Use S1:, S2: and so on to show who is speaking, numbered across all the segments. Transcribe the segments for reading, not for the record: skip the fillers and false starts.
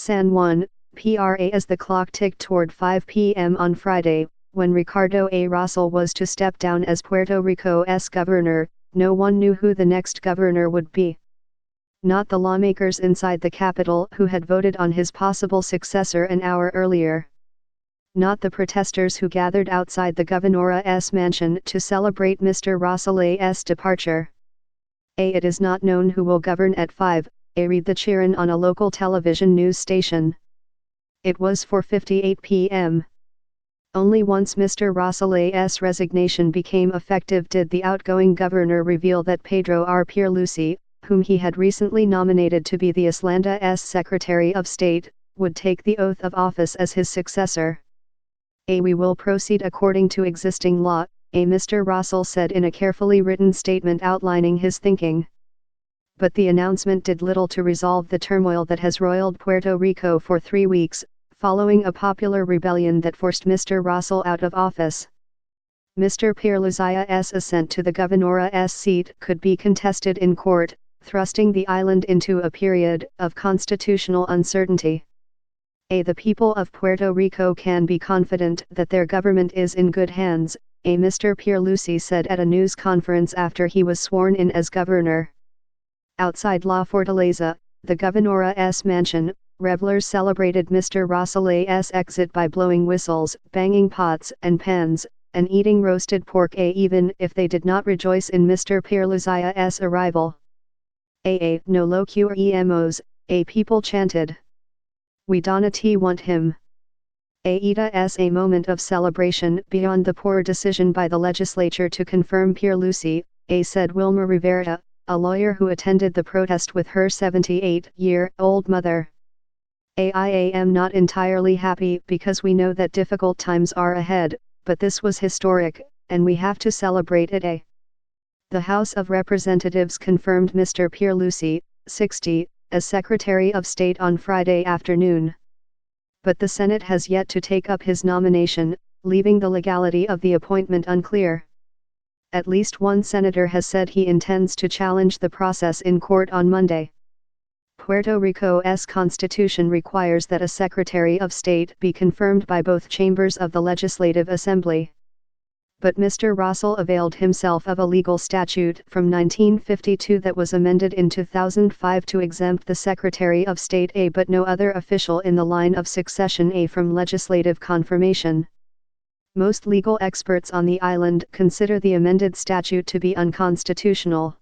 S1: San Juan, PRA. As the clock ticked toward 5 p.m. on Friday, when Ricardo A. Rosselló was to step down as Puerto Rico's governor, no one knew who the next governor would be. Not the lawmakers inside the capital who had voted on his possible successor an hour earlier. Not the protesters who gathered outside the governor's mansion to celebrate Mr. Rosselló's departure. It is not known who will govern at 5, read the cheerin on a local television news station. It was 4:58 p.m. Only once Mr. Rosselló's resignation became effective did the outgoing governor reveal that Pedro R. Pierluisi, whom he had recently nominated to be the Islanda's Secretary of State, would take the oath of office as his successor. We will proceed according to existing law, Mr. Rosselló said in a carefully written statement outlining his thinking. But the announcement did little to resolve the turmoil that has roiled Puerto Rico for 3 weeks, following a popular rebellion that forced Mr. Rosselló out of office. Mr. Pierluisi's ascent to the governor's seat could be contested in court, thrusting the island into a period of constitutional uncertainty. The people of Puerto Rico can be confident that their government is in good hands, Mr. Pierluisi said at a news conference after he was sworn in as governor. Outside La Fortaleza, the governor's mansion, revelers celebrated Mr. Rosselló's exit by blowing whistles, banging pots and pans, and eating roasted pork even if they did not rejoice in Mr. Pierluisi's arrival. No lo queremos, people chanted. We don't want him. It is a moment of celebration beyond the poor decision by the legislature to confirm Pierluisi, said Wilma Rivera, a lawyer who attended the protest with her 78-year-old mother. I am not entirely happy because we know that difficult times are ahead, but this was historic, and we have to celebrate it. The House of Representatives confirmed Mr. Pierluisi, 60, as Secretary of State on Friday afternoon. But the Senate has yet to take up his nomination, leaving the legality of the appointment unclear. At least one senator has said he intends to challenge the process in court on Monday. Puerto Rico's constitution requires that a Secretary of State be confirmed by both chambers of the Legislative Assembly. But Mr. Rosselló availed himself of a legal statute from 1952 that was amended in 2005 to exempt the Secretary of State but no other official in the line of succession from legislative confirmation. Most legal experts on the island consider the amended statute to be unconstitutional.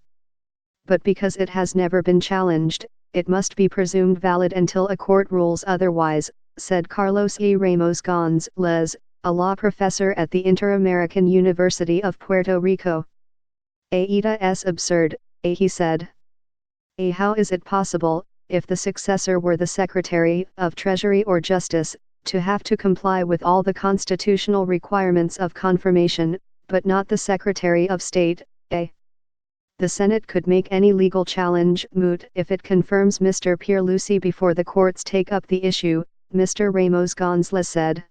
S1: But because it has never been challenged, it must be presumed valid until a court rules otherwise, said Carlos E. Ramos González, a law professor at the Inter-American University of Puerto Rico. Es absurd, he said. How is it possible, if the successor were the Secretary of Treasury or Justice, to have to comply with all the constitutional requirements of confirmation, but not the Secretary of State? The Senate could make any legal challenge moot if it confirms Mr. Pierluisi before the courts take up the issue, Mr. Ramos González said.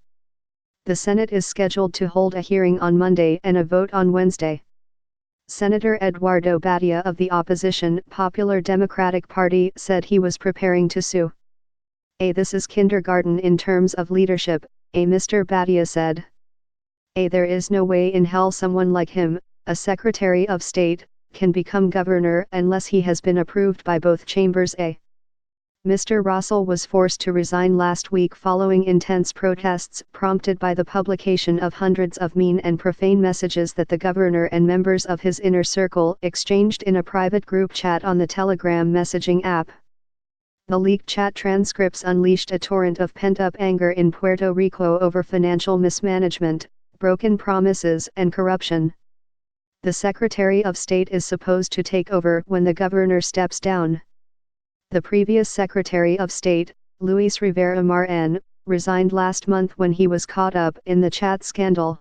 S1: The Senate is scheduled to hold a hearing on Monday and a vote on Wednesday. Senator Eduardo Batia of the opposition Popular Democratic Party said he was preparing to sue. This is kindergarten in terms of leadership, Mr. Batia said. There is no way in hell someone like him, a Secretary of State, can become governor unless he has been approved by both chambers. Mr. Rosselló was forced to resign last week following intense protests prompted by the publication of hundreds of mean and profane messages that the governor and members of his inner circle exchanged in a private group chat on the Telegram messaging app. The leaked chat transcripts unleashed a torrent of pent-up anger in Puerto Rico over financial mismanagement, broken promises and corruption. The Secretary of State is supposed to take over when the governor steps down. The previous Secretary of State, Luis Rivera Marén, resigned last month when he was caught up in the chat scandal.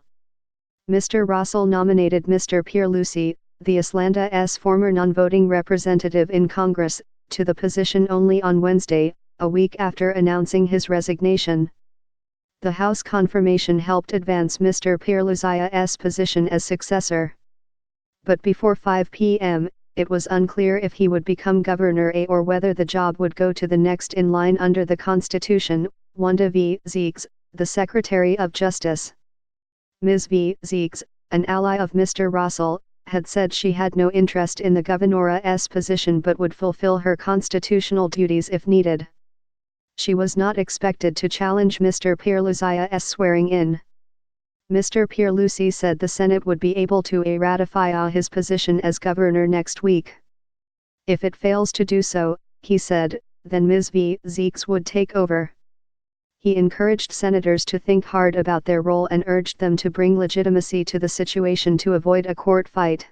S1: Mr. Rosselló nominated Mr. Pierluisi, the Islanda's former non-voting representative in Congress, to the position only on Wednesday, a week after announcing his resignation. The House confirmation helped advance Mr. Pierluisi's position as successor. But before 5 p.m., it was unclear if he would become governor or whether the job would go to the next in line under the Constitution. Wanda V. Zeeks, the Secretary of Justice. Ms. V. Zeeks, an ally of Mr. Rosselló, had said she had no interest in the governor's position but would fulfill her constitutional duties if needed. She was not expected to challenge Mr. Pierluisi's swearing in. Mr. Pierluisi said the Senate would be able to ratify his position as governor next week. If it fails to do so, he said, then Ms. V. Zeeks would take over. He encouraged senators to think hard about their role and urged them to bring legitimacy to the situation to avoid a court fight.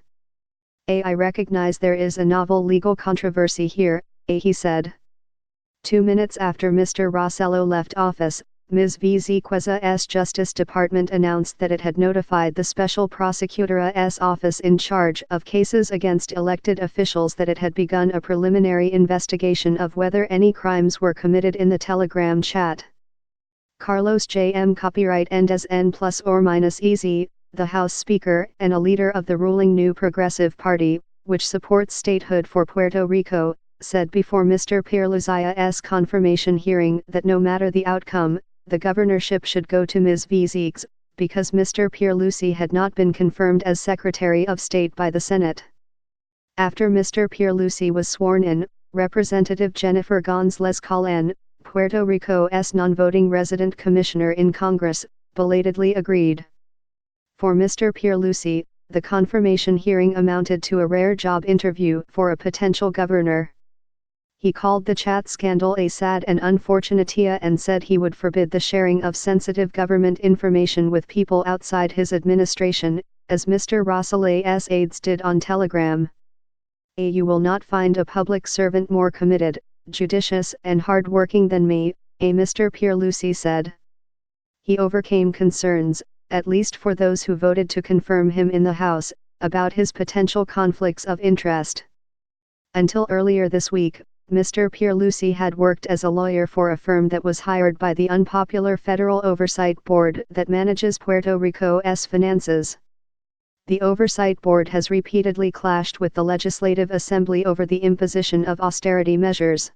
S1: I recognize there is a novel legal controversy here, he said. 2 minutes after Mr. Rosselló left office, Ms. V. Zeequez's Justice Department announced that it had notified the Special Prosecutor's office in charge of cases against elected officials that it had begun a preliminary investigation of whether any crimes were committed in the Telegram chat. Carlos J.M. Copyright Endes N ±EZ, the House Speaker and a leader of the ruling New Progressive Party, which supports statehood for Puerto Rico, said before Mr. Pierluisi's confirmation hearing that no matter the outcome, the governorship should go to Ms. V. Zeeks, because Mr. Pierluisi had not been confirmed as Secretary of State by the Senate. After Mr. Pierluisi was sworn in, Representative Jennifer González Calén, Puerto Rico's non-voting resident commissioner in Congress, belatedly agreed. For Mr. Pierluisi, the confirmation hearing amounted to a rare job interview for a potential governor. He called the chat scandal a sad and unfortunate and said he would forbid the sharing of sensitive government information with people outside his administration, as Mr. Rosselló's aides did on Telegram. You will not find a public servant more committed, judicious and hard-working than me, Mr. Pierluisi said. He overcame concerns, at least for those who voted to confirm him in the House, about his potential conflicts of interest. Until earlier this week, Mr. Pierluisi had worked as a lawyer for a firm that was hired by the unpopular Federal Oversight Board that manages Puerto Rico's finances. The Oversight Board has repeatedly clashed with the Legislative Assembly over the imposition of austerity measures.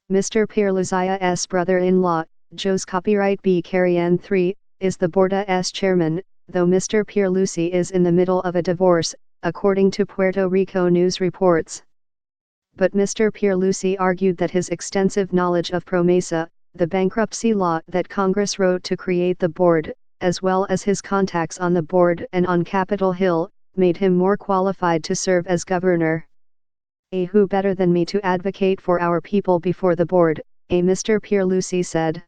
S1: Mr. Pierluisi's brother-in-law, Jose Copyright B. Carrion III, is the board's chairman, though Mr. Pierluisi is in the middle of a divorce, according to Puerto Rico news reports. But Mr. Pierluisi argued that his extensive knowledge of PROMESA, the bankruptcy law that Congress wrote to create the board, as well as his contacts on the board and on Capitol Hill, made him more qualified to serve as governor. Who better than me to advocate for our people before the board, Mr. Pierluisi said.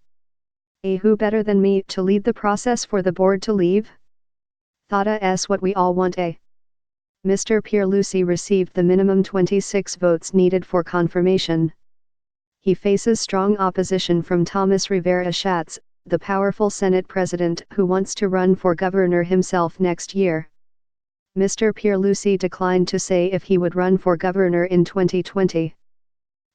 S1: Who better than me to lead the process for the board to leave? That's what we all want. Mr. Pierluisi received the minimum 26 votes needed for confirmation. He faces strong opposition from Thomas Rivera Schatz, the powerful Senate president who wants to run for governor himself next year. Mr. Pierluisi declined to say if he would run for governor in 2020.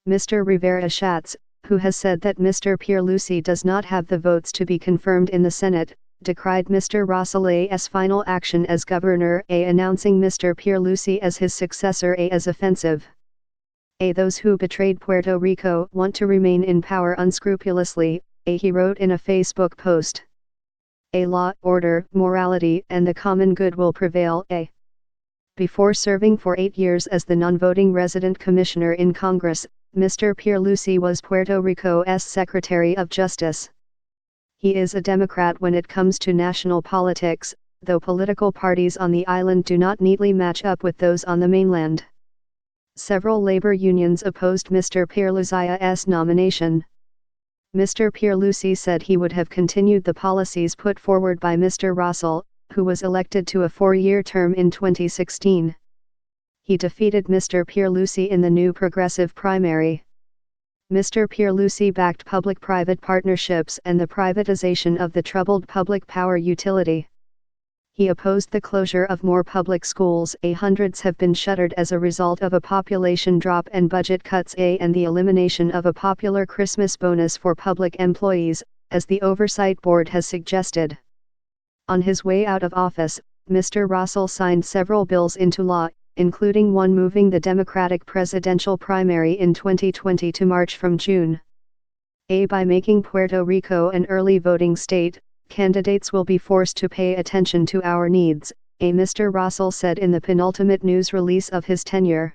S1: Mr. Rivera Schatz, who has said that Mr. Pierluisi does not have the votes to be confirmed in the Senate, decried Mr. Rosselló's final action as governor, announcing Mr. Pierluisi as his successor, as offensive. Those who betrayed Puerto Rico want to remain in power unscrupulously, he wrote in a Facebook post. Law, order, morality, and the common good will prevail. Before serving for 8 years as the non-voting resident commissioner in Congress, Mr. Pierluisi was Puerto Rico's Secretary of Justice. He is a Democrat when it comes to national politics, though political parties on the island do not neatly match up with those on the mainland. Several labor unions opposed Mr. Pierluisi's nomination. Mr. Pierluisi said he would have continued the policies put forward by Mr. Rosselló, who was elected to a 4-year term in 2016. He defeated Mr. Pierluisi in the New Progressive primary. Mr. Pierluisi backed public-private partnerships and the privatization of the troubled public power utility. He opposed the closure of more public schools. Hundreds have been shuttered as a result of a population drop and budget cuts. And the elimination of a popular Christmas bonus for public employees, as the Oversight Board has suggested. On his way out of office, Mr. Rosselló signed several bills into law, including one moving the Democratic presidential primary in 2020 to March from June. By making Puerto Rico an early voting state, candidates will be forced to pay attention to our needs, Mr. Rosselló said in the penultimate news release of his tenure.